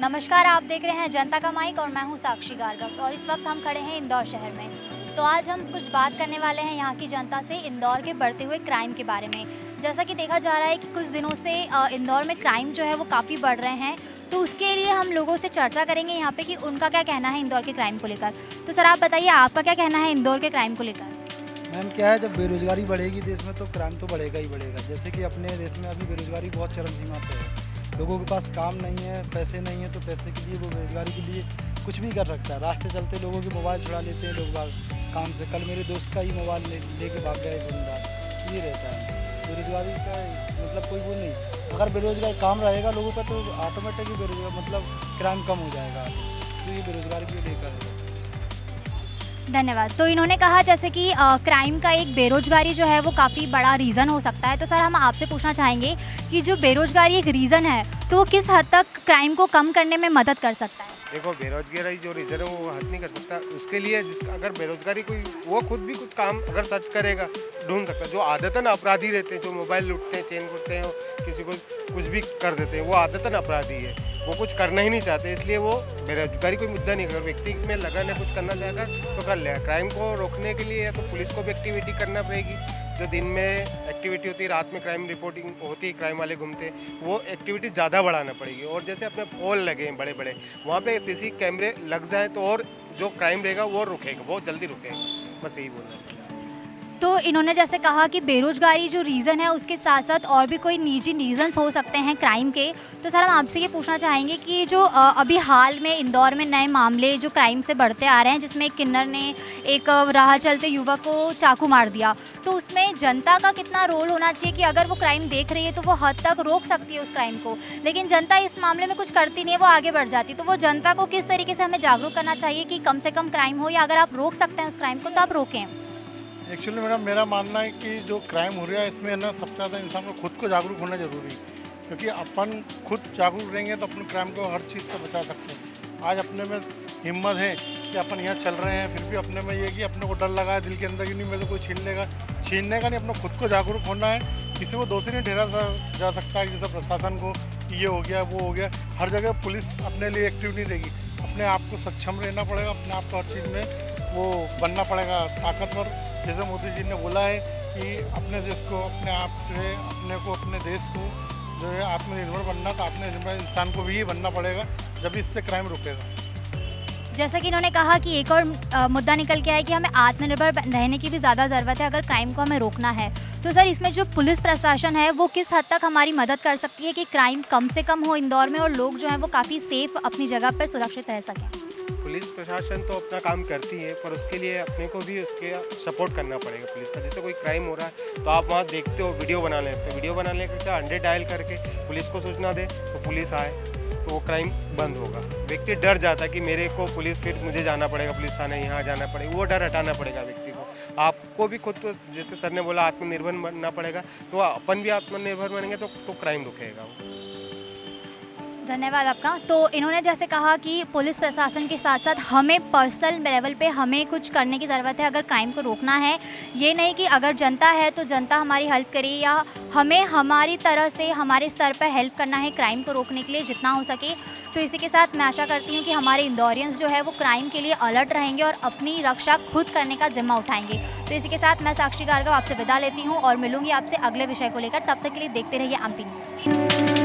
नमस्कार, आप देख रहे हैं जनता का माइक और मैं हूं साक्षी गार्गव और इस वक्त हम खड़े हैं इंदौर शहर में। तो आज हम कुछ बात करने वाले हैं यहाँ की जनता से इंदौर के बढ़ते हुए क्राइम के बारे में। जैसा कि देखा जा रहा है कि कुछ दिनों से इंदौर में क्राइम जो है वो काफ़ी बढ़ रहे हैं, तो उसके लिए हम लोगों से चर्चा करेंगे यहाँ पे कि उनका क्या कहना है इंदौर के क्राइम को लेकर। तो सर आप बताइए, आपका क्या कहना है इंदौर के क्राइम को लेकर? मैम क्या है, जब बेरोजगारी बढ़ेगी देश में तो क्राइम तो बढ़ेगा ही बढ़ेगा। जैसे कि अपने देश में अभी बेरोजगारी बहुत चरम सीमा पे है। लोगों के पास काम नहीं है, पैसे नहीं है, तो पैसे के लिए वो बेरोजगारी के लिए कुछ भी कर सकता है। रास्ते चलते लोगों के मोबाइल छुड़ा लेते हैं लोग बाग काम से। कल मेरे दोस्त का ही मोबाइल लेके भाग गया एक बंदा। ये रहता है बेरोजगारी का मतलब कोई वो नहीं। अगर बेरोजगार काम रहेगा लोगों का तो ऑटोमेटिकली बेरोजगार मतलब क्राइम कम हो जाएगा। तो ये बेरोजगारी को लेकर है। धन्यवाद। तो इन्होंने कहा जैसे कि क्राइम का एक बेरोजगारी जो है वो काफ़ी बड़ा रीज़न हो सकता है। तो सर हम आपसे पूछना चाहेंगे कि जो बेरोजगारी एक रीज़न है तो वो किस हद तक क्राइम को कम करने में मदद कर सकता है? देखो, बेरोजगारी जो रीज़न है वो हद नहीं कर सकता। उसके लिए अगर बेरोजगारी कोई वो खुद भी कुछ काम अगर सर्च करेगा ढूंढ सकता है। जो आदतन अपराधी रहते हैं, जो मोबाइल लूटते हैं, चेन करते हैं, किसी को कुछ भी कर देते हैं, वो आदतन अपराधी है। वो कुछ करना ही नहीं चाहते, इसलिए वो बेरोजगारी कोई मुद्दा नहीं। अगर व्यक्ति में लगन है कुछ करना चाहेगा तो कर लेगा। क्राइम को रोकने के लिए या तो पुलिस को भी एक्टिविटी करना पड़ेगी। जो दिन में एक्टिविटी होती है, रात में क्राइम रिपोर्टिंग होती है, क्राइम वाले घूमते हैं, वो एक्टिविटी ज़्यादा बढ़ाना पड़ेगी। और जैसे अपने पोल लगे हैं बड़े बड़े, वहाँ पे सीसी कैमरे लग जाएं तो और जो क्राइम रहेगा वो रुकेगा, बहुत जल्दी रुकेगा। बस यही बोलना चाहिए। तो इन्होंने जैसे कहा कि बेरोजगारी जो रीज़न है उसके साथ साथ और भी कोई निजी रीज़न्स हो सकते हैं क्राइम के। तो सर हम आपसे ये पूछना चाहेंगे कि जो अभी हाल में इंदौर में नए मामले जो क्राइम से बढ़ते आ रहे हैं, जिसमें एक किन्नर ने एक राह चलते युवक को चाकू मार दिया, तो उसमें जनता का कितना रोल होना चाहिए कि अगर वो क्राइम देख रही है तो वो हद तक रोक सकती है उस क्राइम को, लेकिन जनता इस मामले में कुछ करती नहीं है, वो आगे बढ़ जाती। तो वो जनता को किस तरीके से हमें जागरूक करना चाहिए कि कम से कम क्राइम हो, या अगर आप रोक सकते हैं उस क्राइम को तो आप रोकें? एक्चुअली मेरा मानना है कि जो क्राइम हो रहा है इसमें ना सबसे ज़्यादा इंसान को खुद को जागरूक होना ज़रूरी है। क्योंकि अपन खुद जागरूक रहेंगे तो अपने क्राइम को हर चीज़ से बचा सकते हैं। आज अपने में हिम्मत है कि अपन यहाँ चल रहे हैं, फिर भी अपने में ये कि अपने को डर लगा है दिल के अंदर कि नहीं मेरे को कोई छीनने का नहीं। अपना खुद को जागरूक होना है। किसी को दोषी नहीं ठहरा जा सकता है, जैसे प्रशासन को ये हो गया वो हो गया। हर जगह पुलिस अपने लिए एक्टिव नहीं रहेगी। अपने आप को सक्षम रहना पड़ेगा, अपने आप को हर चीज़ में वो बनना पड़ेगा ताकतवर। जैसे मोदी जी ने बोला है कि अपने देश को अपने आप से अपने को अपने देश को जो है आत्मनिर्भर बनना, तो आत्मनिर्भर इंसान को भी बनना पड़ेगा, जब इससे क्राइम रुकेगा। जैसा कि इन्होंने कहा कि एक और मुद्दा निकल के आया कि हमें आत्मनिर्भर रहने की भी ज़्यादा ज़रूरत है अगर क्राइम को हमें रोकना है। तो सर इसमें जो पुलिस प्रशासन है वो किस हद तक हमारी मदद कर सकती है कि क्राइम कम से कम हो इंदौर में और लोग जो हैं वो काफ़ी सेफ अपनी जगह पर सुरक्षित रह सकें? पुलिस प्रशासन तो अपना काम करती है, पर उसके लिए अपने को भी उसके सपोर्ट करना पड़ेगा पुलिस का। जैसे कोई क्राइम हो रहा है तो आप वहाँ देखते हो, वीडियो बना लेते हो, वीडियो बनाने के 100 डायल करके पुलिस को सूचना दे तो पुलिस आए तो वो क्राइम बंद होगा। व्यक्ति डर जाता है कि मेरे को पुलिस, फिर मुझे जाना पड़ेगा पुलिस थाने, यहाँ जाना पड़ेगा, वो डर हटाना पड़ेगा व्यक्ति को। आपको भी खुद तो जैसे सर ने बोला आत्मनिर्भर बनना पड़ेगा, तो अपन भी आत्मनिर्भर बनेंगे तो क्राइम रुकेगा वो। धन्यवाद आपका। तो इन्होंने जैसे कहा कि पुलिस प्रशासन के साथ साथ हमें पर्सनल लेवल पे हमें कुछ करने की ज़रूरत है अगर क्राइम को रोकना है। ये नहीं कि अगर जनता है तो जनता हमारी हेल्प करे, या हमें हमारी तरह से हमारे स्तर पर हेल्प करना है क्राइम को रोकने के लिए जितना हो सके। तो इसी के साथ मैं आशा करती हूँ कि हमारे इंदौरियंस जो है वो क्राइम के लिए अलर्ट रहेंगे और अपनी रक्षा खुद करने का जिम्मा उठाएंगे। तो इसी के साथ मैं साक्षी गार्गव आपसे विदा लेती हूँ और मिलूंगी आपसे अगले विषय को लेकर। तब तक के लिए देखते रहिए एमपी न्यूज़।